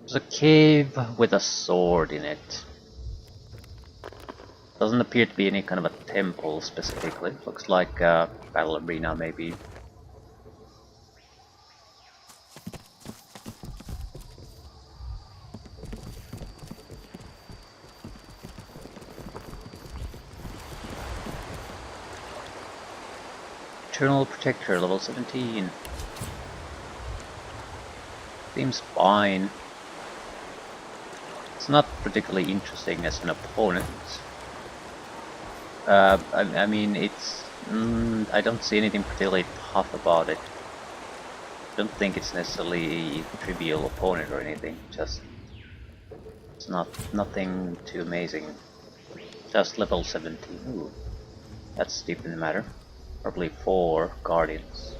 There's a cave with a sword in it. Doesn't appear to be any kind of a temple specifically. Looks like a battle arena maybe. Eternal Protector, level 17. Seems fine. It's not particularly interesting as an opponent. I mean, it's... I don't see anything particularly tough about it. I don't think it's necessarily a trivial opponent or anything. Just... it's nothing too amazing. Just level 17. Ooh, that's deep in the matter. Probably 4 guardians.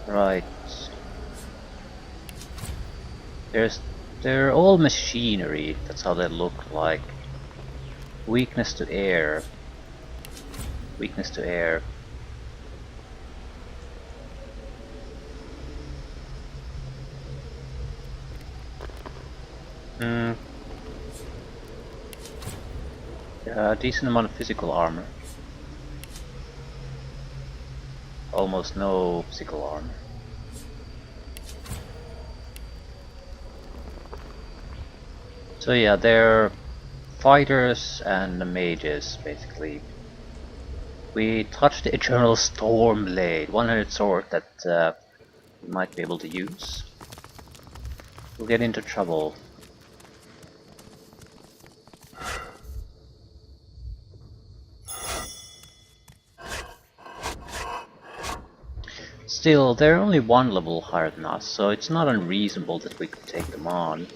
Right. They're all machinery. That's how they look like. Weakness to air. Weakness to air. Decent amount of physical armor. Almost no physical armor. So yeah, they're fighters and mages, basically. We touched the Eternal Stormblade, 100 sword that we might be able to use. We'll get into trouble. Still, they're only one level higher than us, so it's not unreasonable that we could take them on.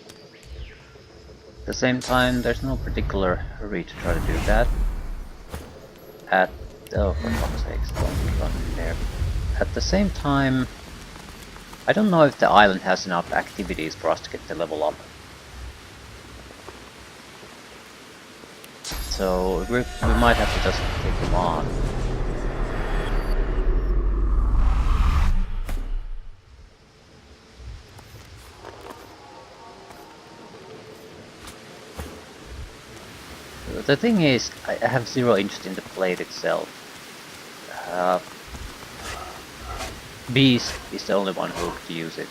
At the same time, there's no particular hurry to try to do that. Oh, for fuck's sakes, don't run in there. At the same time, I don't know if the island has enough activities for us to get the level up. So we might have to just take them on. The thing is, I have zero interest in the blade itself. Beast is the only one who could use it.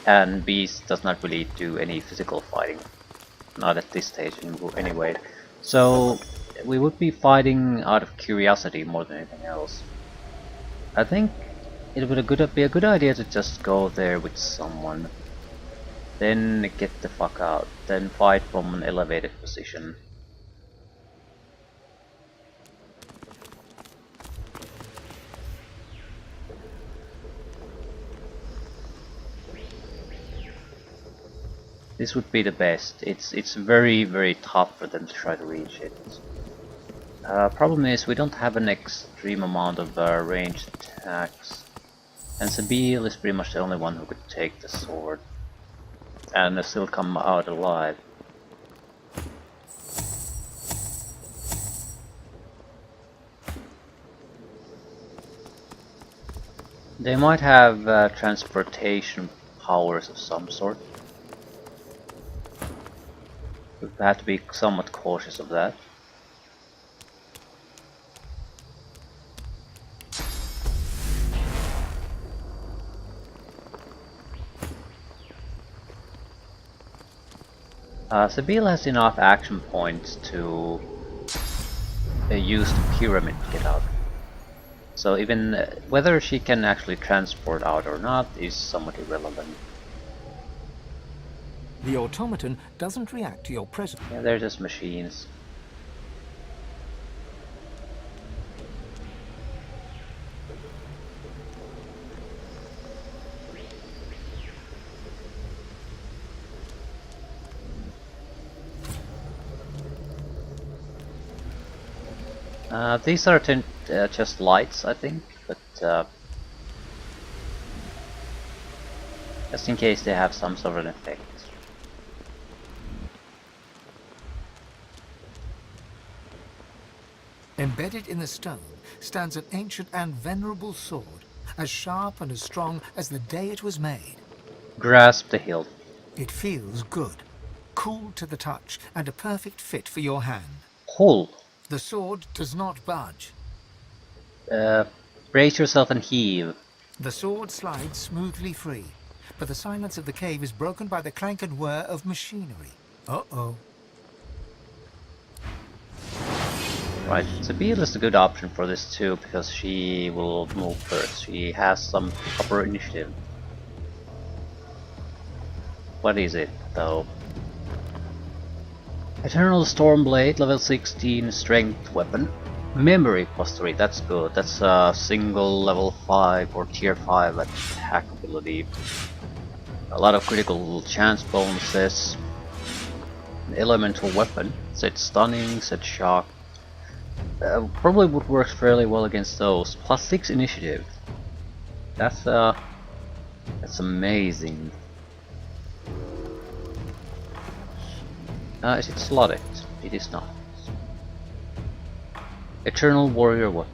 And Beast does not really do any physical fighting. Not at this stage anyway. So we would be fighting out of curiosity more than anything else. I think it would be a good idea to just go there with someone. Then get the fuck out. Then fight from an elevated position. This would be the best. It's very, very tough for them to try to reach it. Problem is we don't have an extreme amount of ranged attacks. And Sabil is pretty much the only one who could take the sword. And still come out alive. They might have transportation powers of some sort. We have to be somewhat cautious of that. Sabil has enough action points to use the pyramid to get out. So even whether she can actually transport out or not is somewhat irrelevant. The automaton doesn't react to your presence. Yeah, they're just machines. These are just lights, I think, but just in case they have some sort of effect. Embedded in the stone stands an ancient and venerable sword, as sharp and as strong as the day it was made. Grasp the hilt. It feels good, cool to the touch, and a perfect fit for your hand. Pull. The sword does not budge. Uh, brace yourself and heave. The sword slides smoothly free, but the silence of the cave is broken by the clank and whir of machinery. Uh-oh. Right, Sabine is a good option for this too, because she will move first. She has some upper initiative. What is it, though? Eternal Stormblade, level 16 strength weapon. Memory plus 3, that's good. That's a single level 5 or tier 5 attack ability. A lot of critical chance bonuses. An elemental weapon. Set stunning, set shock. Probably would work fairly well against those. Plus 6 initiative. That's amazing. Is it slotted? It is not. Eternal Warrior weapon.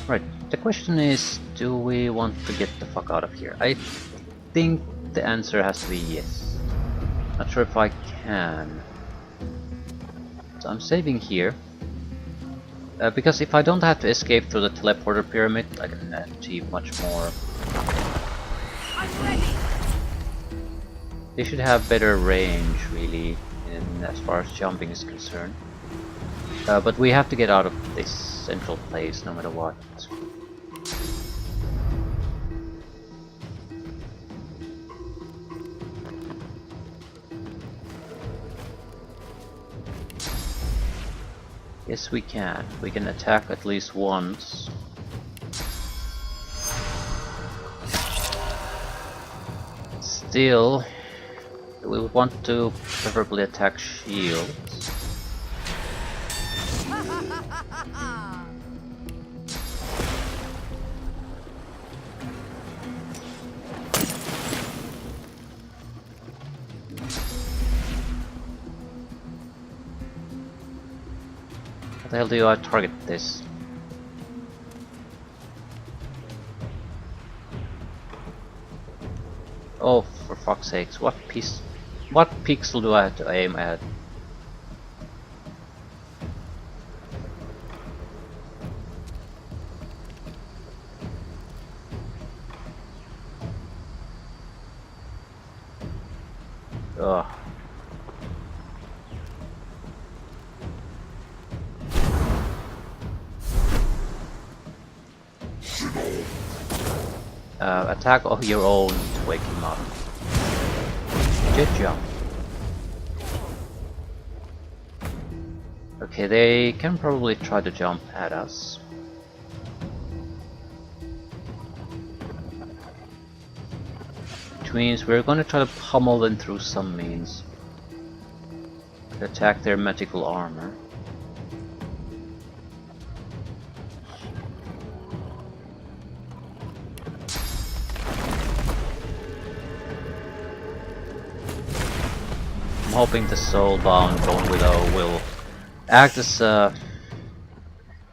Right, the question is, do we want to get the fuck out of here? I think the answer has to be yes. Not sure if I can. So I'm saving here. Because if I don't have to escape through the teleporter pyramid, I can achieve much more. I'm ready. They should have better range, really, as far as jumping is concerned. But we have to get out of this central place, no matter what. Yes, we can. We can attack at least once. Still, we would want to preferably attack shields. How the hell do I target this? Oh, for fuck's sakes, what pixel do I have to aim at? Ugh. Attack of your own to wake him up. Good job. Okay, they can probably try to jump at us. Which means we're gonna try to pummel them through some means. Attack their magical armor. I'm hoping the soulbound Bone Widow will act as a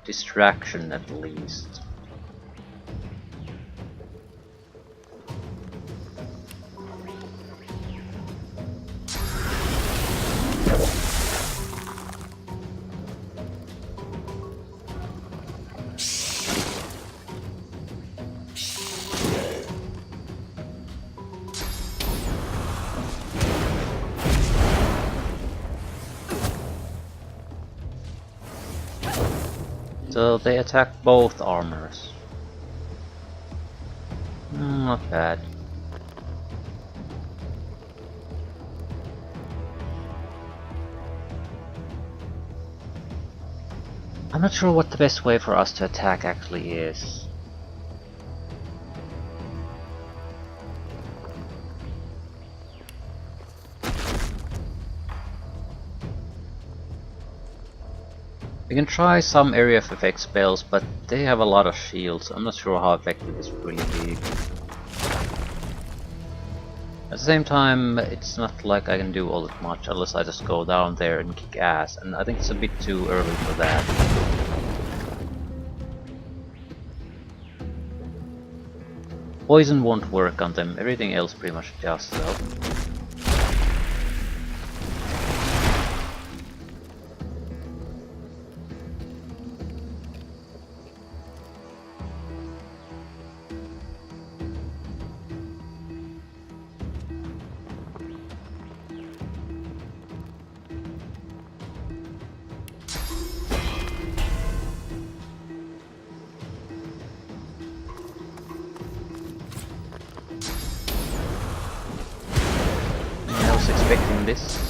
distraction at least. So they attack both armors. Not bad. I'm not sure what the best way for us to attack actually is. We can try some area of effect spells, but they have a lot of shields. I'm not sure how effective this will really be. At the same time, it's not like I can do all that much unless I just go down there and kick ass, and I think it's a bit too early for that. Poison won't work on them, everything else pretty much does though. I was expecting this.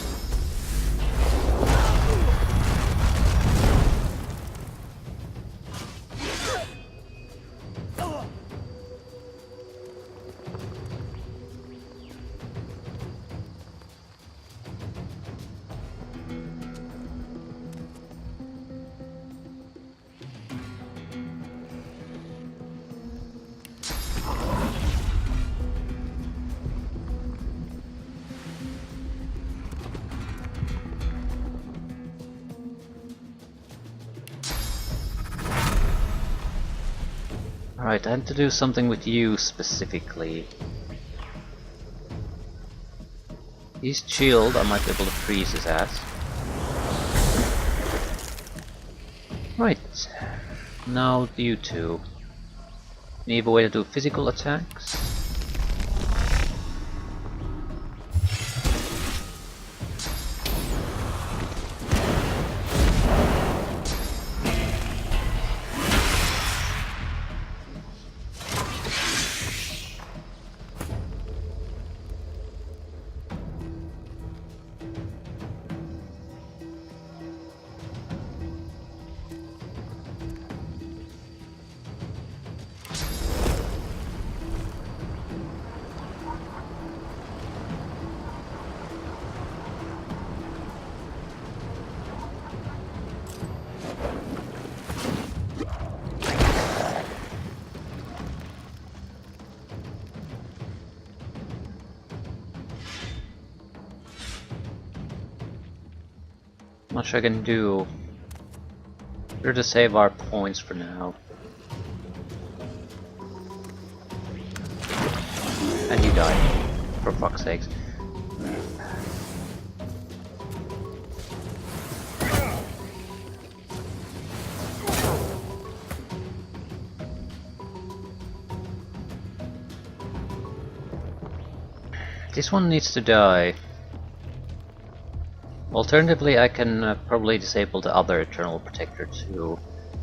Alright, I had to do something with you specifically. He's chilled, I might be able to freeze his ass. Right. Now you two. Need a way to do physical attacks? Much I can do. Better to save our points for now. And you die. For fuck's sakes. This one needs to die. Alternatively, I can probably disable the other Eternal Protector too.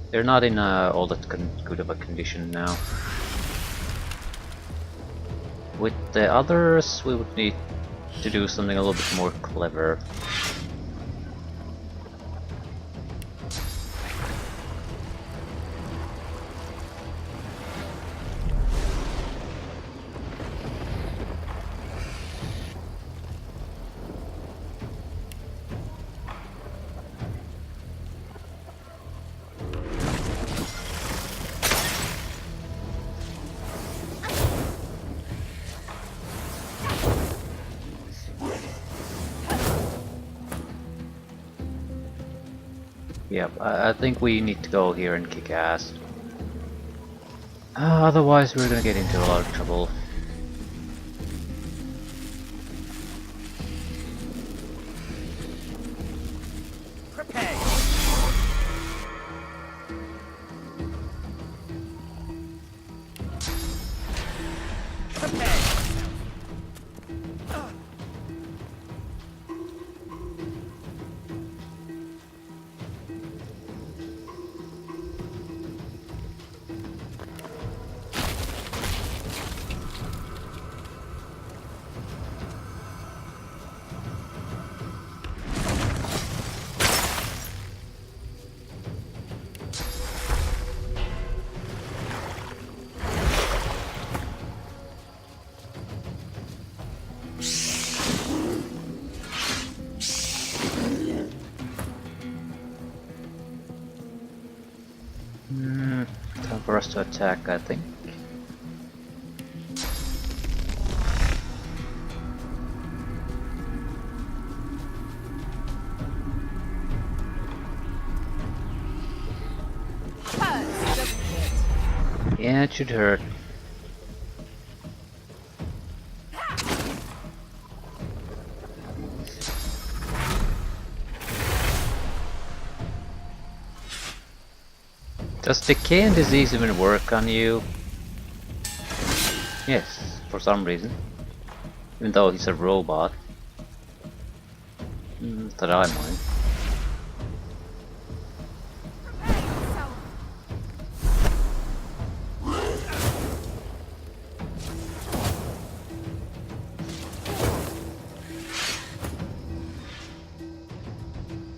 They're not in all that good of a condition now. With the others, we would need to do something a little bit more clever. Yep, I think we need to go here and kick ass. Otherwise we're gonna get into a lot of trouble. Prepare. Prepare. Time for us to attack, I think. Yeah, it should hurt. Does decay and disease even work on you? Yes, for some reason. Even though he's a robot. Not that I mind.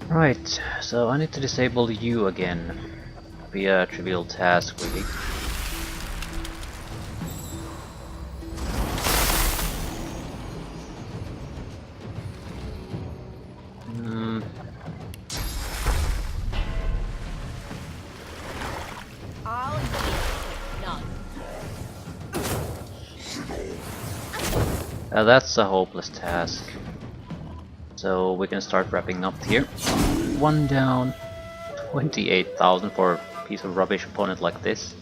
Right, so I need to disable you again. Be a trivial task, really. All none. That's a hopeless task. So we can start wrapping up here. One down, 28,000 for a piece of rubbish opponent like this.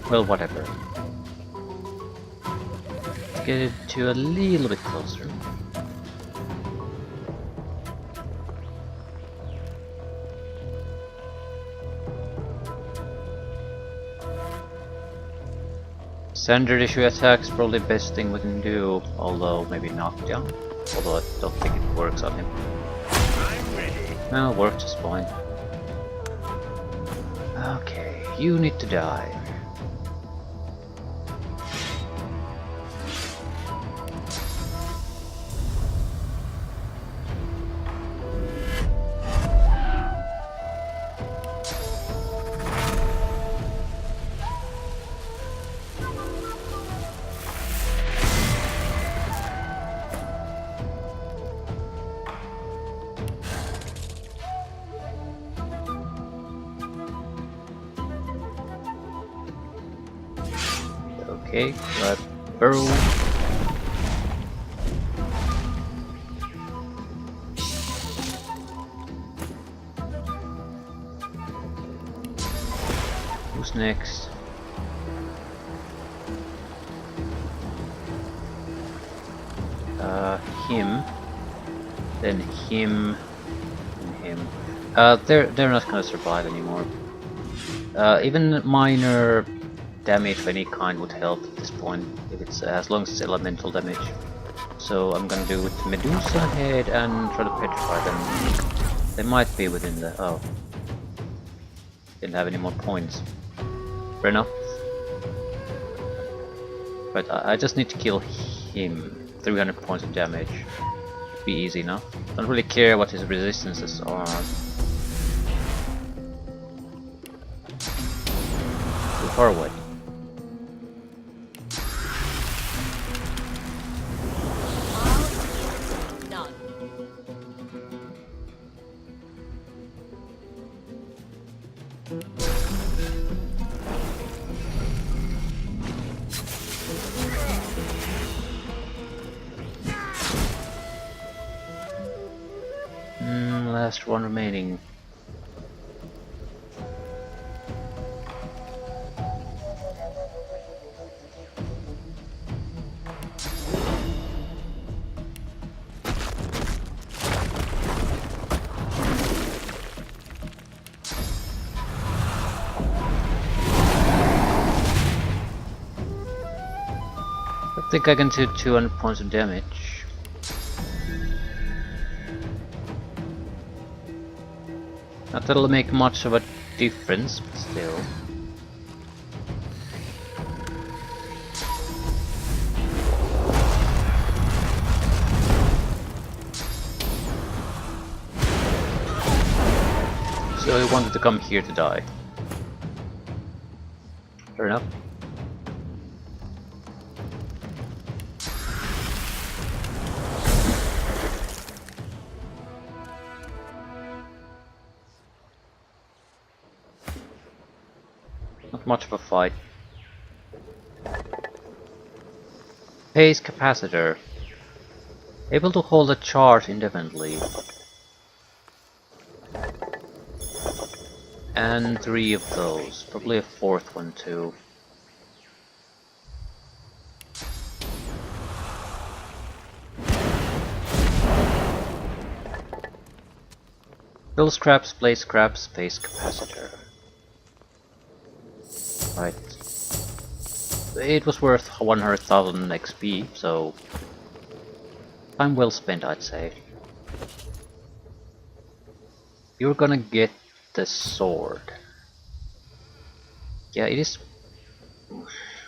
Well, whatever. Let's get it to a little bit closer. Standard issue attack is probably the best thing we can do, although maybe knockdown. Although I don't think it works on him. I'm ready. Well, works just fine. Okay, you need to die. Okay, got burrow. Who's next? Him. Then him. And him. They're not gonna survive anymore. Even minor damage of any kind would help at this point, if it's as long as it's elemental damage. So I'm gonna do with Medusa head and try to petrify them. They might be within the didn't have any more points. Fair enough. But I just need to kill him. 300 points of damage. Be easy enough. Don't really care what his resistances are. Too far away. None. Last one remaining. I think I can do 200 points of damage. Not that it'll make much of a difference, but still. So he wanted to come here to die. Fair enough. Not much of a fight. Pace capacitor. Able to hold a charge indefinitely. And 3 of those. Probably a 4th one too. Build scraps, place scraps, space capacitor. Right. It was worth 100,000 XP, so time well spent, I'd say. You're gonna get the sword. Yeah,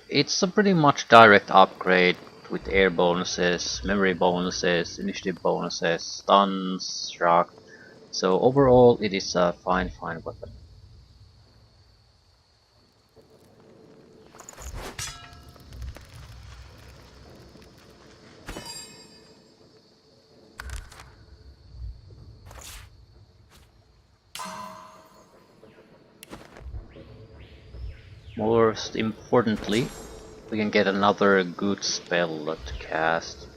it's a pretty much direct upgrade with air bonuses, memory bonuses, initiative bonuses, stuns, shock. So overall it is a fine weapon. Most importantly, we can get another good spell to cast.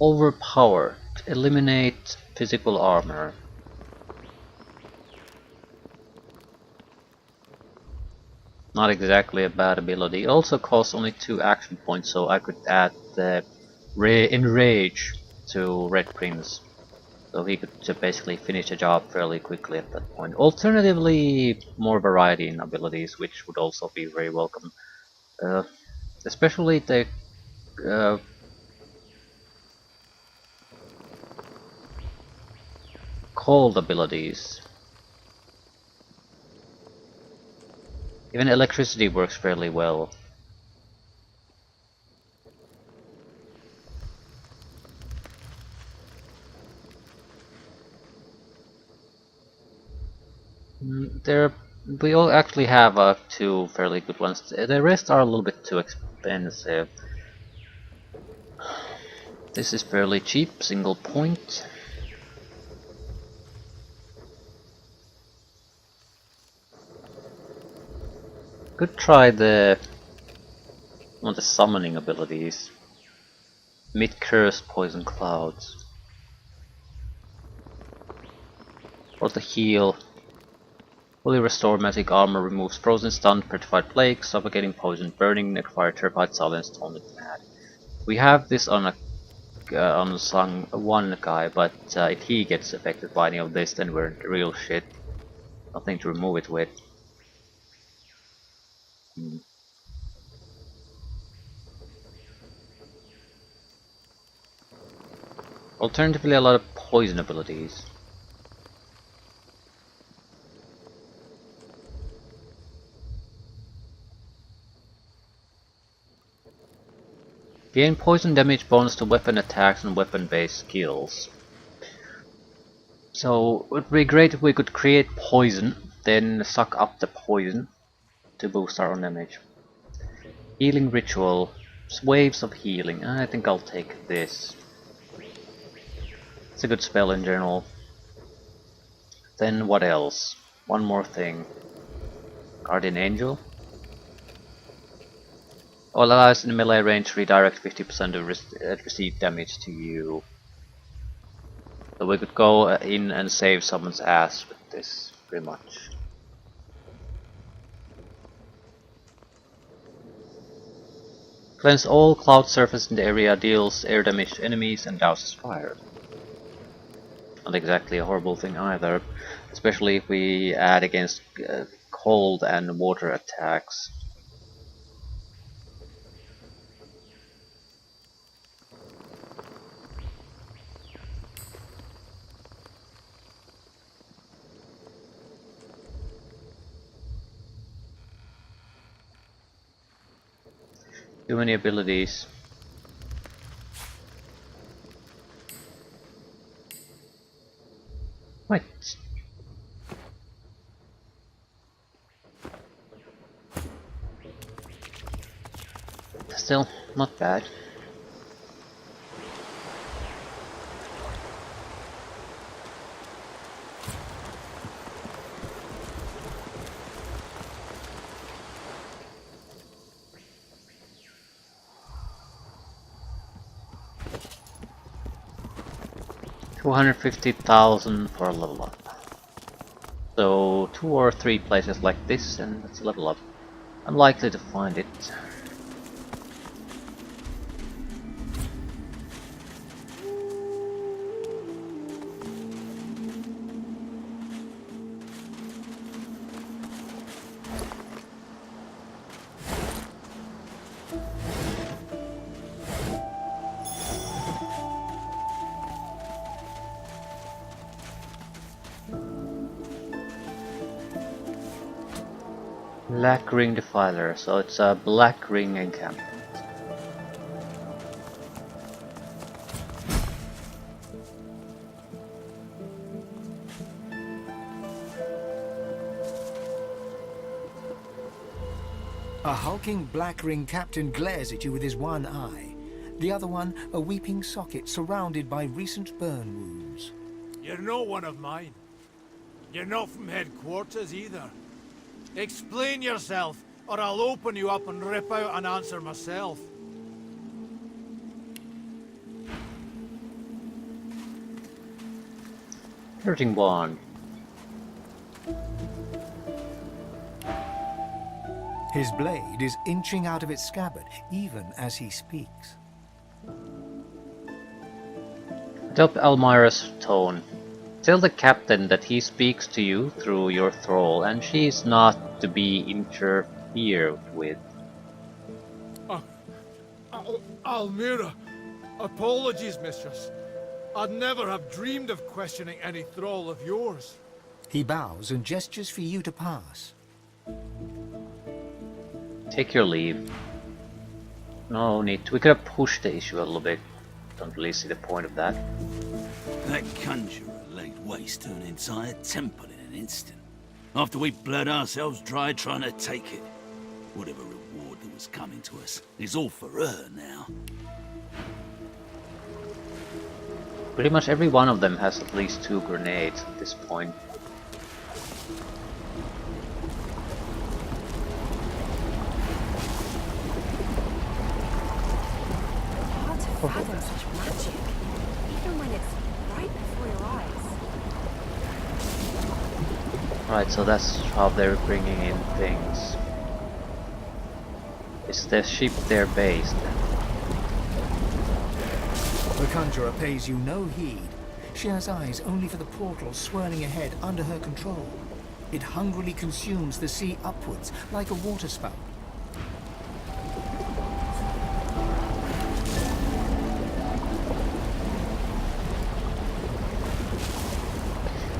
Overpowered. Eliminate physical armor. Not exactly a bad ability. It also costs only 2 action points, so I could add the Enrage to Red Prince. So he could basically finish the job fairly quickly at that point. Alternatively, more variety in abilities, which would also be very welcome. Especially the cold abilities. Even electricity works fairly well. We all actually have 2 fairly good ones. The rest are a little bit too expensive. This is fairly cheap, single point. Could try one of the summoning abilities. Mid-curse poison clouds. Or the heal. Fully restore magic armor, removes frozen, stunned, petrified plague, suffocating poison, burning, necrophile, terrified, silenced, taunted, mad. We have this on a on Sung 1 guy, but if he gets affected by any of this, then we're in real shit. Nothing to remove it with. Alternatively, a lot of poison abilities. Gain poison damage bonus to weapon attacks and weapon-based skills. So it would be great if we could create poison, then suck up the poison to boost our own damage. Healing ritual, waves of healing. I think I'll take this. It's a good spell in general. Then what else? One more thing. Guardian Angel. All allies in melee range redirect 50% of received damage to you. So we could go in and save someone's ass with this, pretty much. Cleanse all cloud surface in the area, deals air damage to enemies, and douses fire. Not exactly a horrible thing either, especially if we add against cold and water attacks. Too many abilities. Wait. Still, not bad. $250,000 for a level up. So 2 or 3 places like this and let's level up. Unlikely to find it. Black Ring Defiler, so it's a Black Ring encampment. A hulking black ring captain glares at you with his one eye. The other one, a weeping socket surrounded by recent burn wounds. You're not one of mine. You're not from headquarters either. Explain yourself, or I'll open you up and rip out an answer myself. Hurting Wand. His blade is inching out of its scabbard, even as he speaks. Adopt Elmira's tone. Tell the captain that he speaks to you through your thrall, and she is not to be interfered with. Almira, apologies, mistress. I'd never have dreamed of questioning any thrall of yours. He bows and gestures for you to pass. Take your leave. No need to. We could have pushed the issue a little bit. Don't really see the point of that. That conjurer laid waste to an entire temple in an instant. After we bled ourselves dry trying to take it. Whatever reward that was coming to us is all for her now. Pretty much every one of them has at least 2 grenades at this point. Hard to fathom such magic, even when it's right before your eyes. Right, so that's how they're bringing in things. Is the ship there based? The conjurer pays you no heed. She has eyes only for the portal swirling ahead under her control. It hungrily consumes the sea upwards like a waterspout.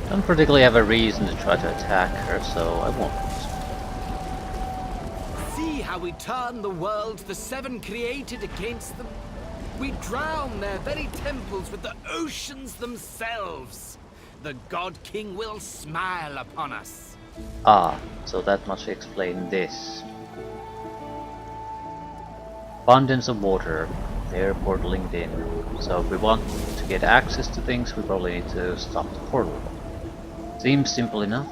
Don't particularly have a reason to try to attack her, so I won't. See how we turn the world the Seven created against them? We drown their very temples with the oceans themselves. The God King will smile upon us. Ah, so that must explain this. Abundance of water. They're portaling in. So if we want to get access to things, we probably need to stop the portal. Seems simple enough.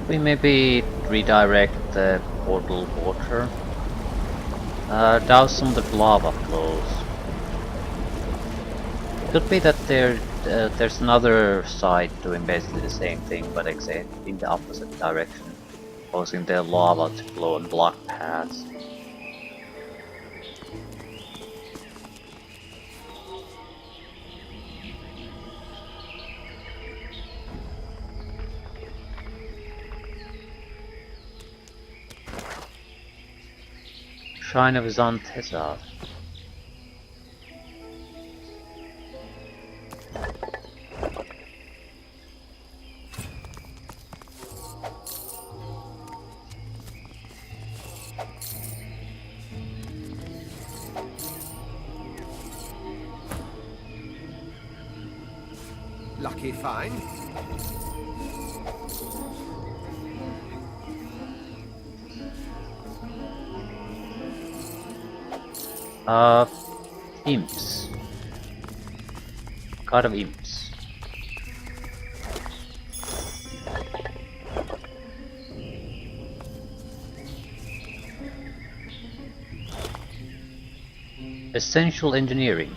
We maybe redirect the portal water. Douse some of the lava flows. Could be that there's another side doing basically the same thing, but except in the opposite direction, causing the lava to flow and block paths. Shrine of Zantesa. Lucky find. Imps. God of Imps. Essential engineering.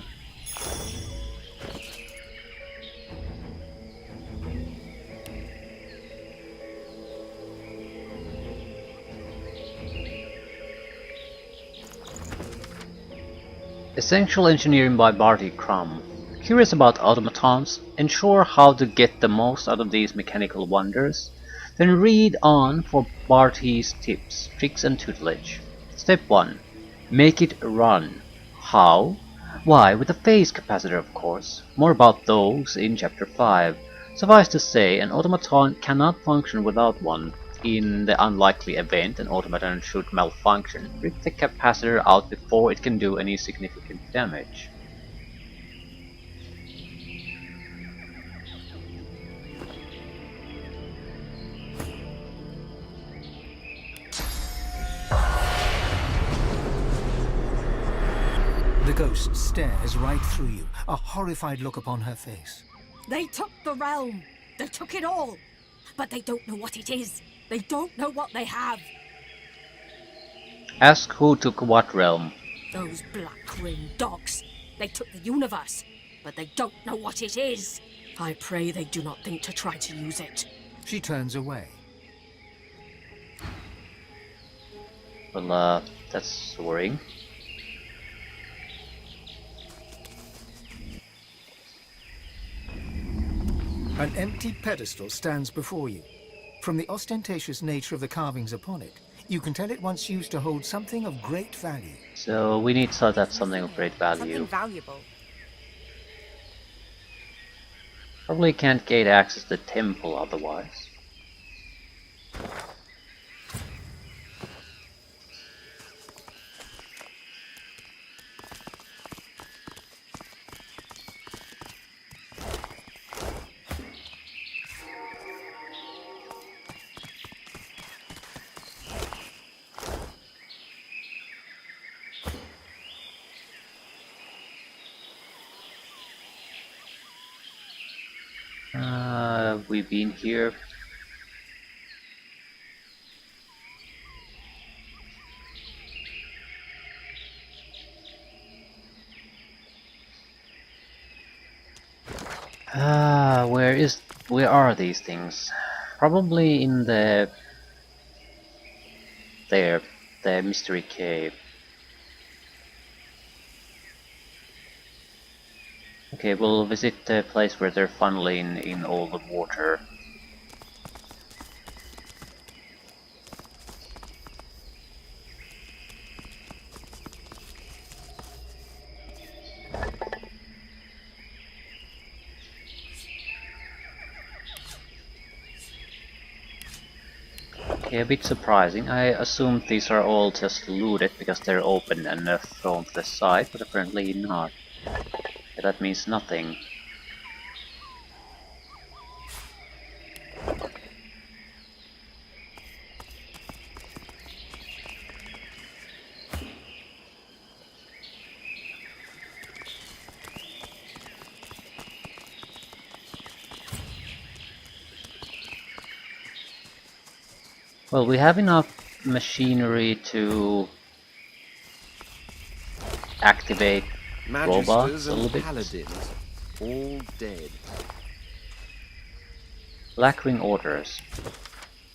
Essential engineering by Barty Crumb. Curious about automatons? Ensure how to get the most out of these mechanical wonders? Then read on for Barty's tips, tricks and tutelage. Step 1. Make it run. How? Why, with a phase capacitor of course. More about those in Chapter 5. Suffice to say, an automaton cannot function without one. In the unlikely event an automaton should malfunction, rip the capacitor out before it can do any significant damage. The ghost stares right through you, a horrified look upon her face. They took the realm. They took it all. But they don't know what it is. They don't know what they have. Ask who took what realm. Those black-winged dogs. They took the universe, but they don't know what it is. I pray they do not think to try to use it. She turns away. Well, that's worrying. An empty pedestal stands before you. From the ostentatious nature of the carvings upon it, you can tell it once used to hold something of great value. So we need that's something of great value. Something valuable. Probably can't gate access the temple otherwise. We've been here. Where are these things? Probably in the mystery cave. Okay, we'll visit the place where they're funneling in all the water. Okay, a bit surprising. I assumed these are all just looted because they're open and thrown to the side, but apparently not. That means nothing. Well, we have enough machinery to activate robots a little bit. Paladins, all dead. Blackwing orders.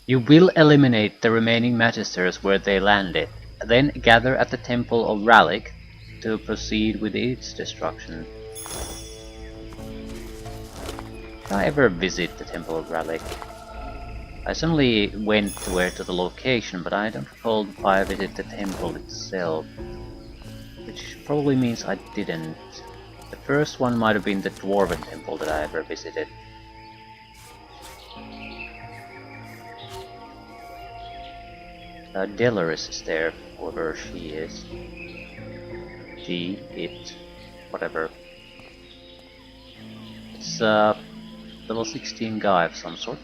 You will eliminate the remaining magisters where they landed, then gather at the Temple of Ralik to proceed with its destruction. Did I ever visit the Temple of Ralik? I suddenly went to the location, but I don't recall if I visited the temple itself. Which probably means I didn't. The first one might have been the Dwarven temple that I ever visited. Delaris is there, whoever she is. She, it, whatever. It's Level 16 guy of some sort.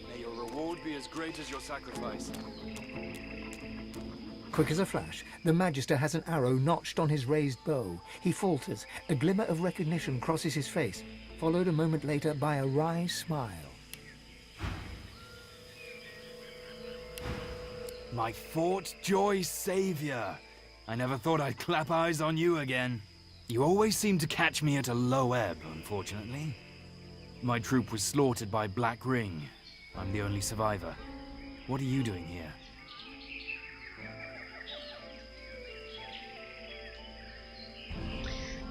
May your reward be as great as your sacrifice. Quick as a flash, the Magister has an arrow notched on his raised bow. He falters. A glimmer of recognition crosses his face, followed a moment later by a wry smile. My Fort Joy savior. I never thought I'd clap eyes on you again. You always seem to catch me at a low ebb, unfortunately. My troop was slaughtered by Black Ring. I'm the only survivor. What are you doing here?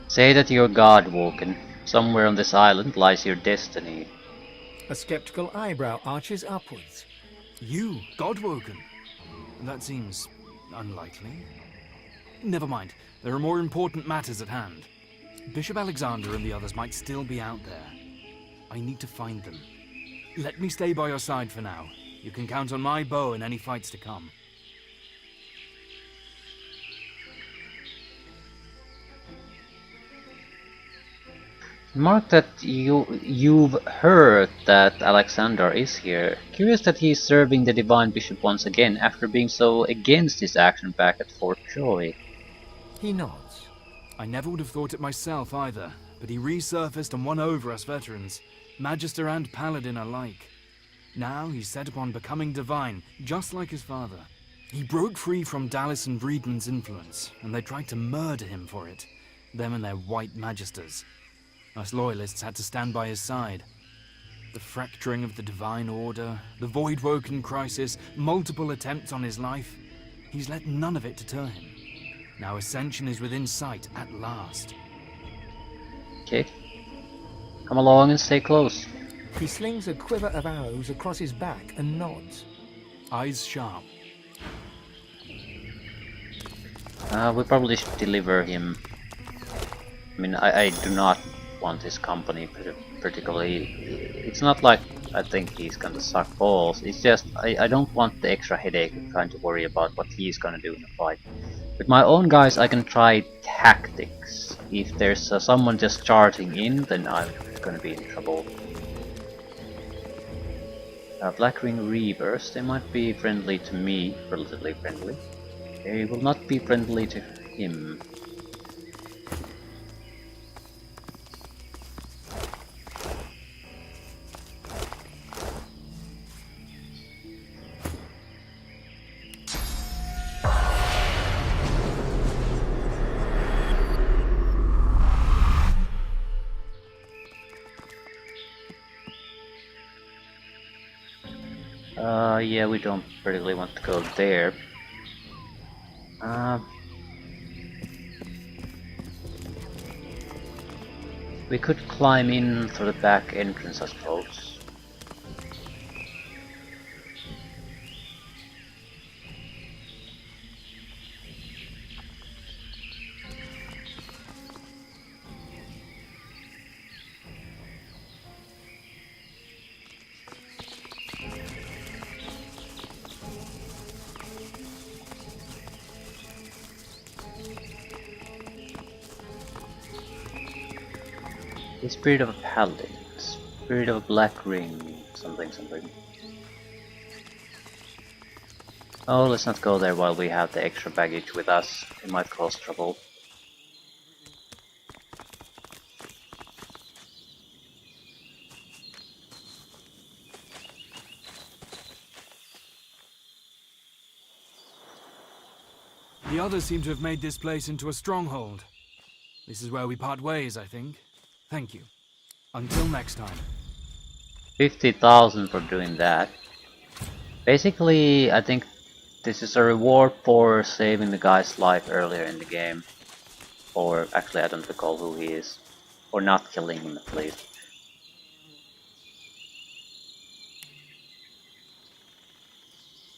Say that you're God-woken. Somewhere on this island lies your destiny. A skeptical eyebrow arches upwards. You, Godwoken? That seems unlikely. Never mind. There are more important matters at hand. Bishop Alexander and the others might still be out there. I need to find them. Let me stay by your side for now. You can count on my bow in any fights to come. Mark that you've heard that Alexander is here. Curious that he is serving the Divine Bishop once again after being so against his action back at Fort Joy. He nods. I never would have thought it myself either, but he resurfaced and won over us veterans, Magister and Paladin alike. Now he's set upon becoming divine, just like his father. He broke free from Dallas and Breedman's influence, and they tried to murder him for it, them and their white magisters. Us loyalists had to stand by his side. The fracturing of the Divine Order, the Voidwoken crisis, multiple attempts on his life. He's let none of it deter him. Now ascension is within sight at last. Okay. Come along and stay close. He slings a quiver of arrows across his back and nods. Eyes sharp. We probably should deliver him. I mean, I do not want his company particularly. It's not like I think he's gonna suck balls. It's just I don't want the extra headache of trying to worry about what he's gonna do in the fight. With my own guys, I can try tactics. If there's someone just charging in, then I'm gonna be in trouble. Black Ring Reavers, they might be friendly to me, relatively friendly. They will not be friendly to him. Yeah, we don't really want to go there. We could climb in through the back entrance, I suppose. The spirit of a paladin, spirit of a black ring, something. Oh, let's not go there while we have the extra baggage with us. It might cause trouble. The others seem to have made this place into a stronghold. This is where we part ways, I think. Thank you. Until next time. 50,000 for doing that. Basically, I think this is a reward for saving the guy's life earlier in the game. Or actually, I don't recall who he is. Or not killing him at least.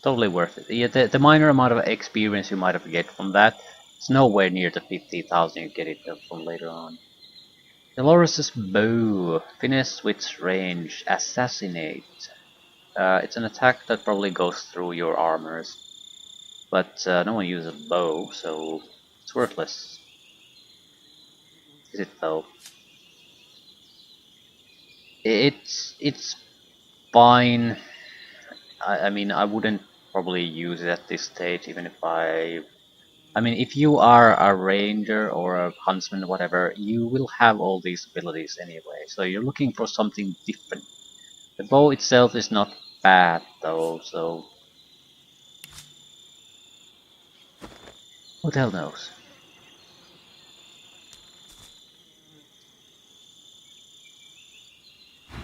Totally worth it. Yeah, the minor amount of experience you might have get from that, it's nowhere near the 50,000 you get it from later on. Dolores' bow, finesse with range, assassinate. It's an attack that probably goes through your armors. but no one uses a bow, so it's worthless. Is it though? It's fine. I mean, I wouldn't probably use it at this stage, even if I mean, if you are a ranger or a huntsman or whatever, you will have all these abilities anyway, so you're looking for something different. The bow itself is not bad though, so who the hell knows?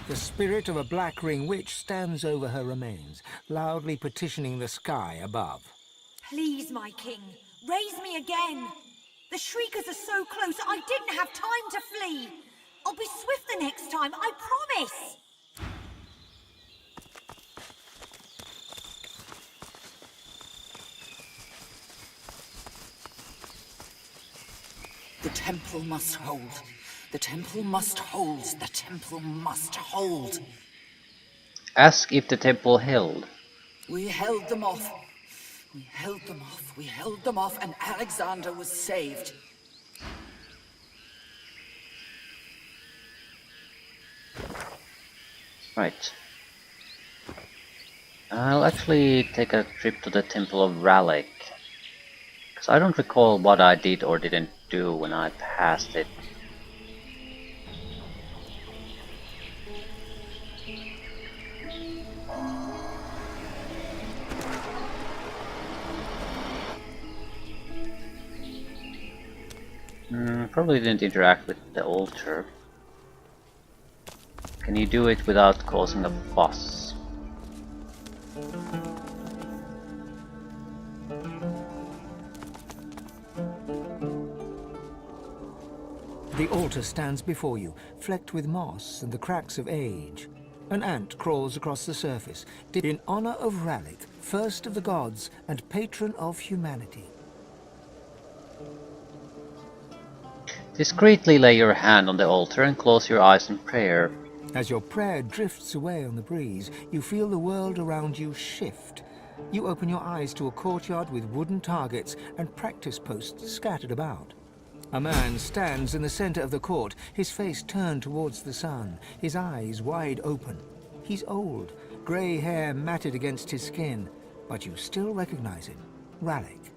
The spirit of a black ring witch stands over her remains, loudly petitioning the sky above. Please, my king, raise me again. The shriekers are so close, I didn't have time to flee. I'll be swift the next time, I promise. The temple must hold. The temple must hold. The temple must hold. Ask if the temple held. We held them off. We held them off. We held them off, and Alexander was saved. Right. I'll actually take a trip to the Temple of Rallic, because I don't recall what I did or didn't do when I passed it. Probably didn't interact with the altar. Can you do it without causing a fuss? The altar stands before you, flecked with moss and the cracks of age. An ant crawls across the surface, in honor of Rallic, first of the gods and patron of humanity. Discreetly lay your hand on the altar and close your eyes in prayer. As your prayer drifts away on the breeze, you feel the world around you shift. You open your eyes to a courtyard with wooden targets and practice posts scattered about. A man stands in the center of the court, his face turned towards the sun, his eyes wide open. He's old, grey hair matted against his skin, but you still recognize him, Rallic.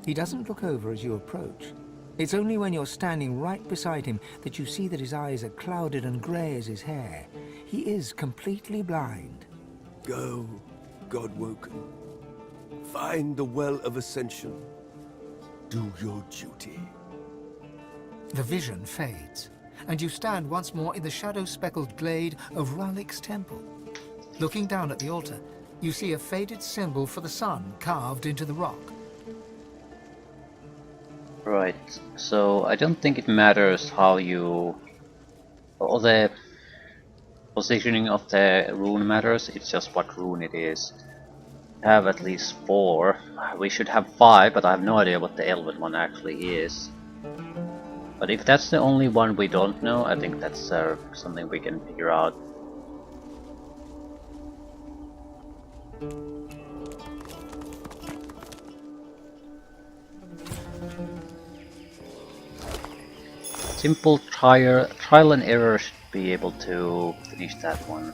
He doesn't look over as you approach. It's only when you're standing right beside him that you see that his eyes are clouded and grey as his hair. He is completely blind. Go, Godwoken. Find the Well of Ascension. Do your duty. The vision fades, and you stand once more in the shadow-speckled glade of Rallic's temple. Looking down at the altar, you see a faded symbol for the sun carved into the rock. Right, so I don't think it matters how you... or the positioning of the rune matters, it's just what rune it is. I have at least 4. We should have 5, but I have no idea what the Elven one actually is. But if that's the only one we don't know, I think that's something we can figure out. Simple trial and error should be able to finish that one.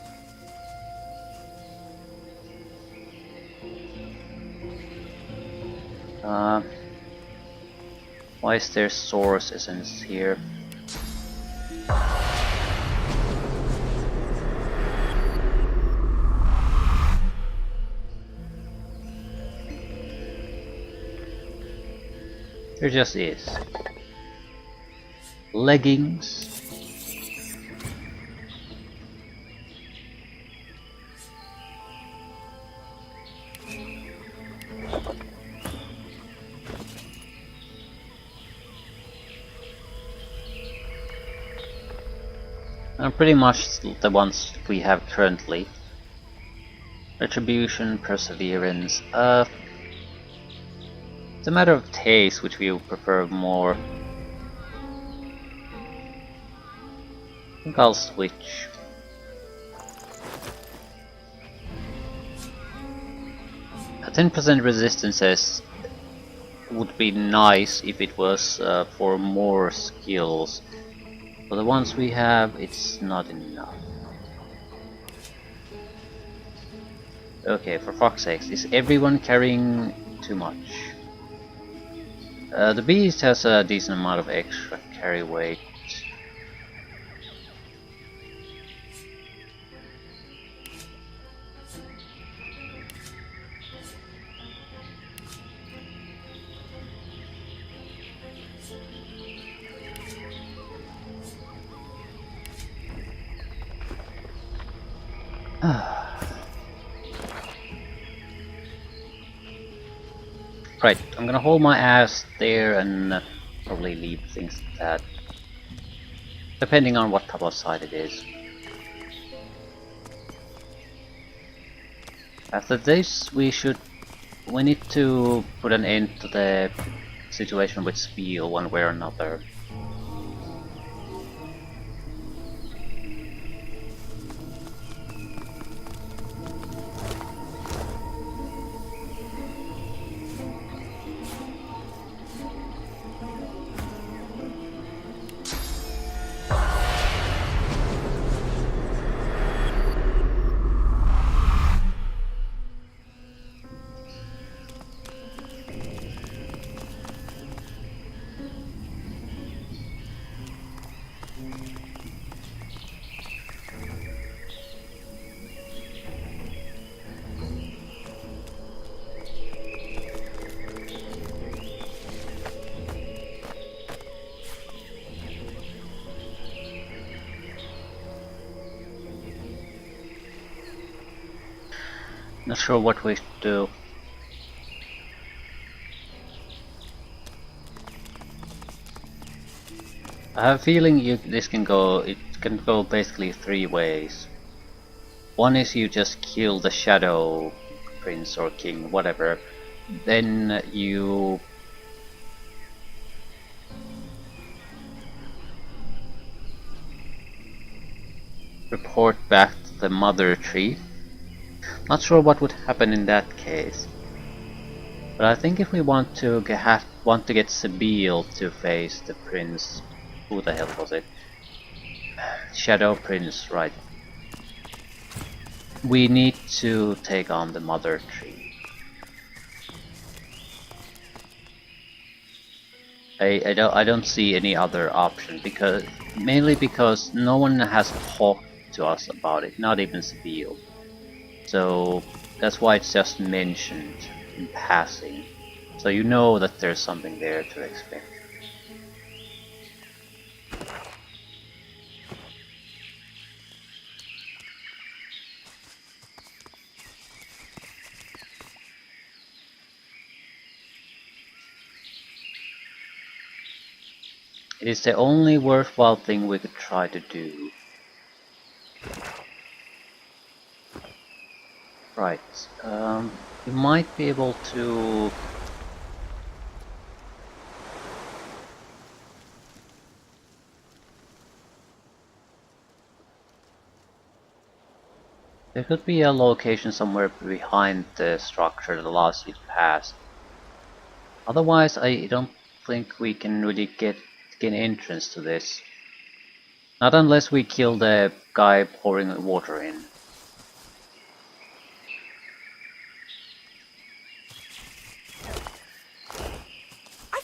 Why is there source essence here? There just is. Leggings. And pretty much the ones we have currently. Retribution, perseverance. It's a matter of taste, which we prefer more. I think I'll switch. A 10% resistance says would be nice if it was for more skills. For the ones we have, it's not enough. Okay, for fuck's sakes, is everyone carrying too much? The beast has a decent amount of extra carry weight. Right, I'm gonna hold my ass there and probably leave things at that. Depending on what type of side it is. After this, we need to put an end to the situation with Spiel one way or another. Not sure what we should do. I have a feeling it can go basically three ways. One is you just kill the Shadow Prince or King, whatever. Then you report back to the Mother Tree. Not sure what would happen in that case. But I think if we want to get Sibyl to face the Prince, who the hell was it? Shadow Prince, right? We need to take on the Mother Tree. I don't see any other option mainly because no one has talked to us about it, not even Sibyl. So that's why it's just mentioned in passing. So you know that there's something there to expect. It is the only worthwhile thing we could try to do. Right, you might be able to... There could be a location somewhere behind the structure that allows you to pass. Otherwise, I don't think we can really gain entrance to this. Not unless we kill the guy pouring water in.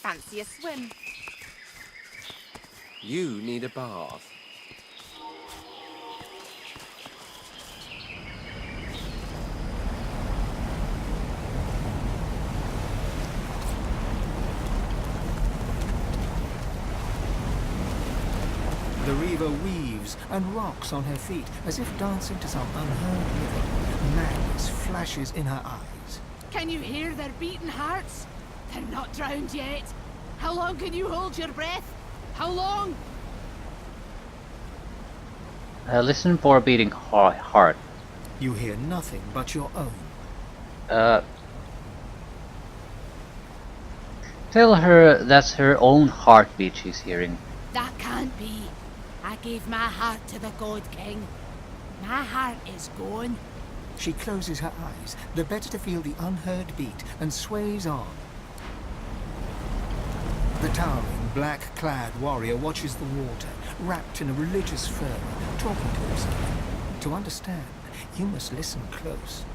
Fancy a swim. You need a bath. The Reaver weaves and rocks on her feet as if dancing to some unheard rhythm. Madness flashes in her eyes. Can you hear their beating hearts? They're not drowned yet. How long can you hold your breath? How long? Listen for a beating heart. You hear nothing but your own. Tell her that's her own heartbeat she's hearing. That can't be. I gave my heart to the God King. My heart is gone. She closes her eyes, the better to feel the unheard beat, and sways on. The towering, black-clad warrior watches the water, wrapped in a religious fervour, talking to himself. To understand, you must listen close.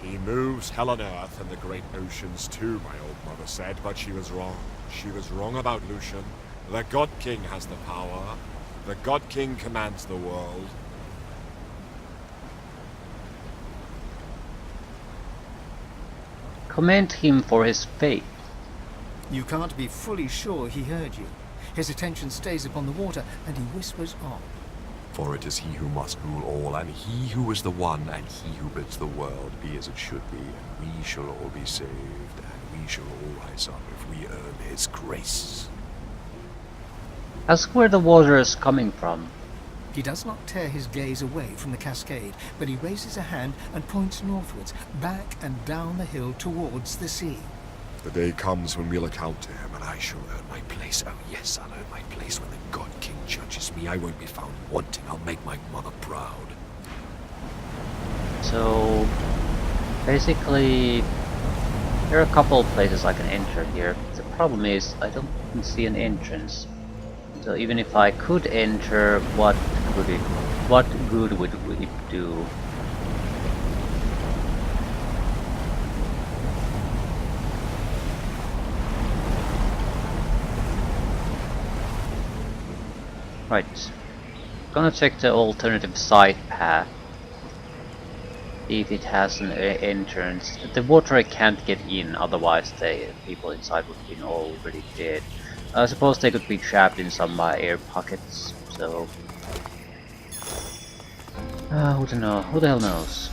He moves hell on earth and the great oceans too, my old mother said, but she was wrong. She was wrong about Lucian. The God King has the power. The God King commands the world. Commend him for his faith. You can't be fully sure he heard you. His attention stays upon the water, and he whispers on. For it is he who must rule all, and he who is the one, and he who bids the world be as it should be, and we shall all be saved, and we shall all rise up if we earn his grace. Ask where the water is coming from. He does not tear his gaze away from the cascade, but he raises a hand and points northwards, back and down the hill towards the sea. The day comes when we'll account to him, and I shall earn my place. Oh yes, I'll earn my place when the God King judges me. I won't be found wanting. I'll make my mother proud. So, basically, there are a couple of places I can enter here. The problem is, I don't see an entrance. So even if I could enter, what good would it do? Right, gonna check the alternative side path. See if it has an entrance. The water I can't get in, otherwise the people inside would be already dead. I suppose they could be trapped in some air pockets, so... who the hell knows?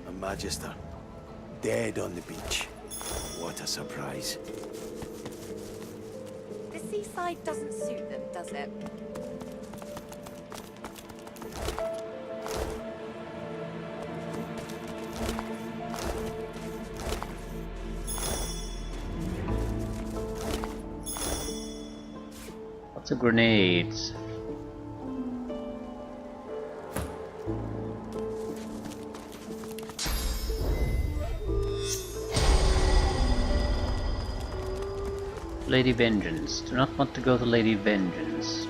A Magister, dead on the beach. What a surprise. The seaside doesn't suit them, does it? Lots of grenades. Lady Vengeance. Do not want to go to Lady Vengeance.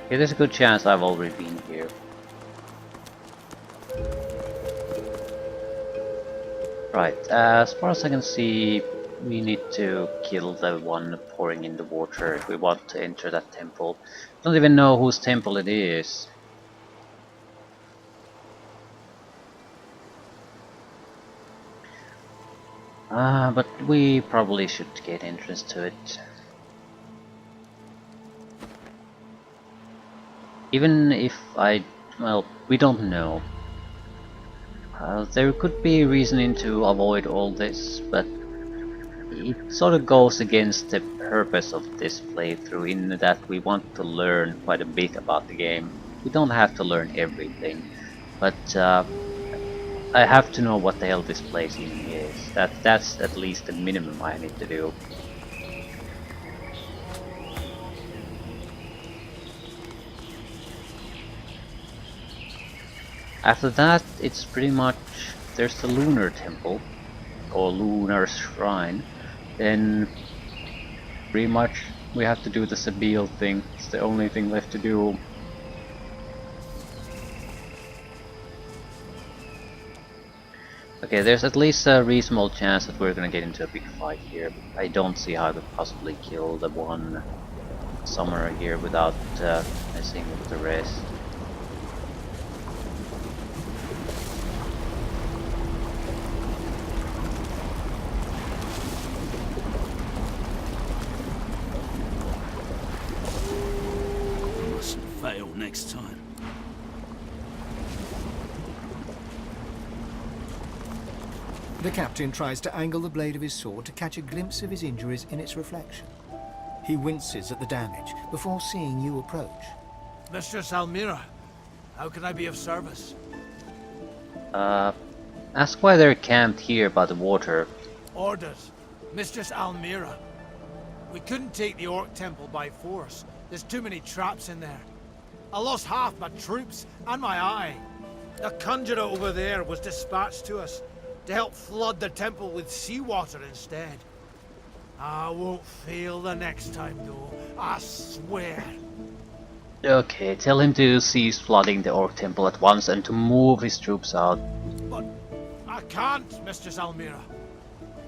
Okay, there's a good chance I've already been here. Right, as far as I can see, we need to kill the one pouring in the water if we want to enter that temple. Don't even know whose temple it is. But we probably should get entrance to it. Even if well, we don't know. There could be reasoning to avoid all this, but it sort of goes against the purpose of this playthrough in that we want to learn quite a bit about the game. We don't have to learn everything, but I have to know what the hell this place even is. That's at least the minimum I need to do. After that, it's pretty much, there's the Lunar Temple, or Lunar Shrine, then pretty much we have to do the Sabille thing. It's the only thing left to do. Okay, there's at least a reasonable chance that we're gonna get into a big fight here. I don't see how I could possibly kill the one summoner here without messing with the rest. Mustn't fail next time. The captain tries to angle the blade of his sword to catch a glimpse of his injuries in its reflection. He winces at the damage before seeing you approach. Mistress Almira, How can I be of service? Ask why they're camped here by the water. Orders. Mistress Almira. We couldn't take the Orc Temple by force. There's too many traps in there. I lost half my troops and my eye. The conjurer over there was dispatched to us to help flood the temple with seawater instead. I won't fail the next time though, I swear. Okay, tell him to cease flooding the Orc Temple at once and to move his troops out. But I can't, Mistress Almira.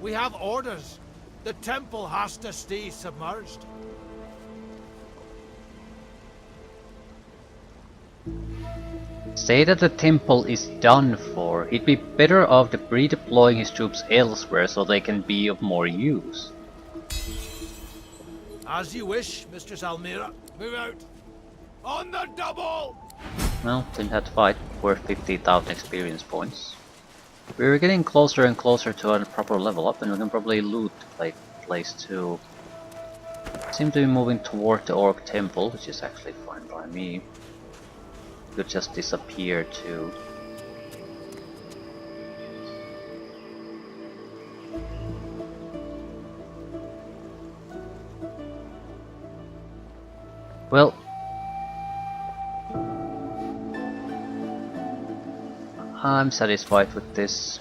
We have orders. The temple has to stay submerged. Say that the temple is done for. He'd be better off redeploying his troops elsewhere so they can be of more use. As you wish, Mistress Almira. Move out. On the double! Well, didn't have to fight. Worth 50,000 experience points. We're getting closer and closer to a proper level up, and we can probably loot the place too. Seem to be moving toward the Orc Temple, which is actually fine by me. Could just disappear too. Well, I'm satisfied with this.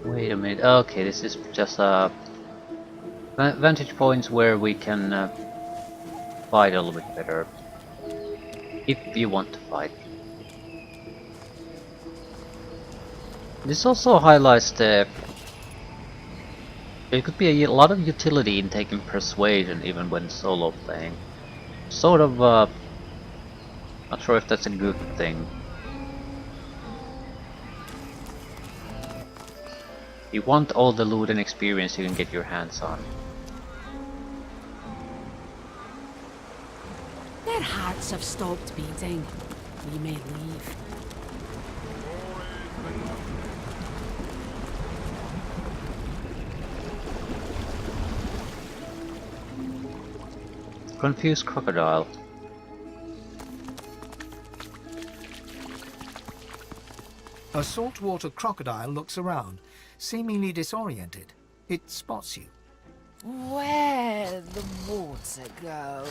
Wait a minute, okay, this is just vantage points where we can fight a little bit better. If you want to fight. This also highlights there could be a lot of utility in taking persuasion even when solo playing. Sort of, not sure if that's a good thing. You want all the loot and experience you can get your hands on. Their hearts have stopped beating. We may leave. Confused crocodile. A saltwater crocodile looks around, seemingly disoriented. It spots you. Where'd the water go?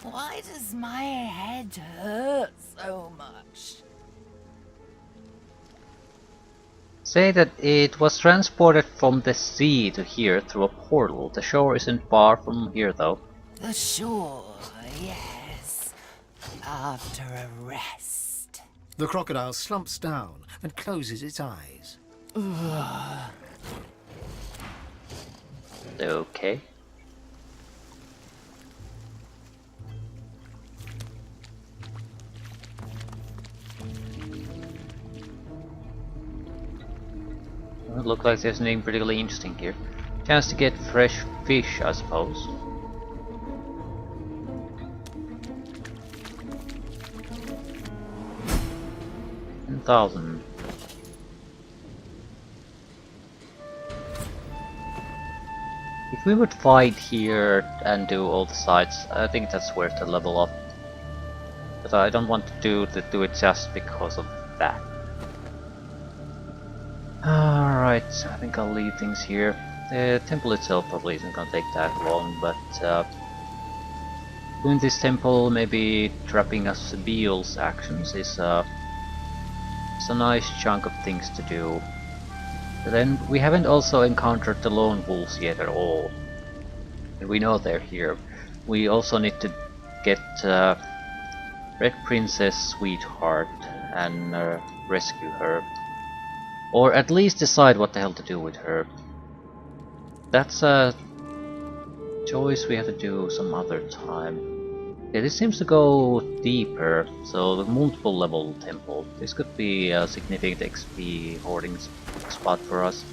Why does my head hurt so much? Say that it was transported from the sea to here through a portal. The shore isn't far from here though. The shore, yes. After a rest. The crocodile slumps down and closes its eyes. Okay. Well, it looks like there's nothing particularly interesting here. Chance to get fresh fish, I suppose. $10,000. If we would fight here and do all the sides, I think that's worth the level up. But I don't want to do it just because of that. Alright, I think I'll leave things here. The temple itself probably isn't gonna take that long, but doing this temple, maybe trapping us Beel's actions is a nice chunk of things to do. But then we haven't also encountered the lone wolves yet at all. And we know they're here. We also need to get Red Princess Sweetheart and rescue her. Or at least decide what the hell to do with her. That's a choice we have to do some other time. Okay, this seems to go deeper, so the multiple level temple. This could be a significant XP hoarding spot for us.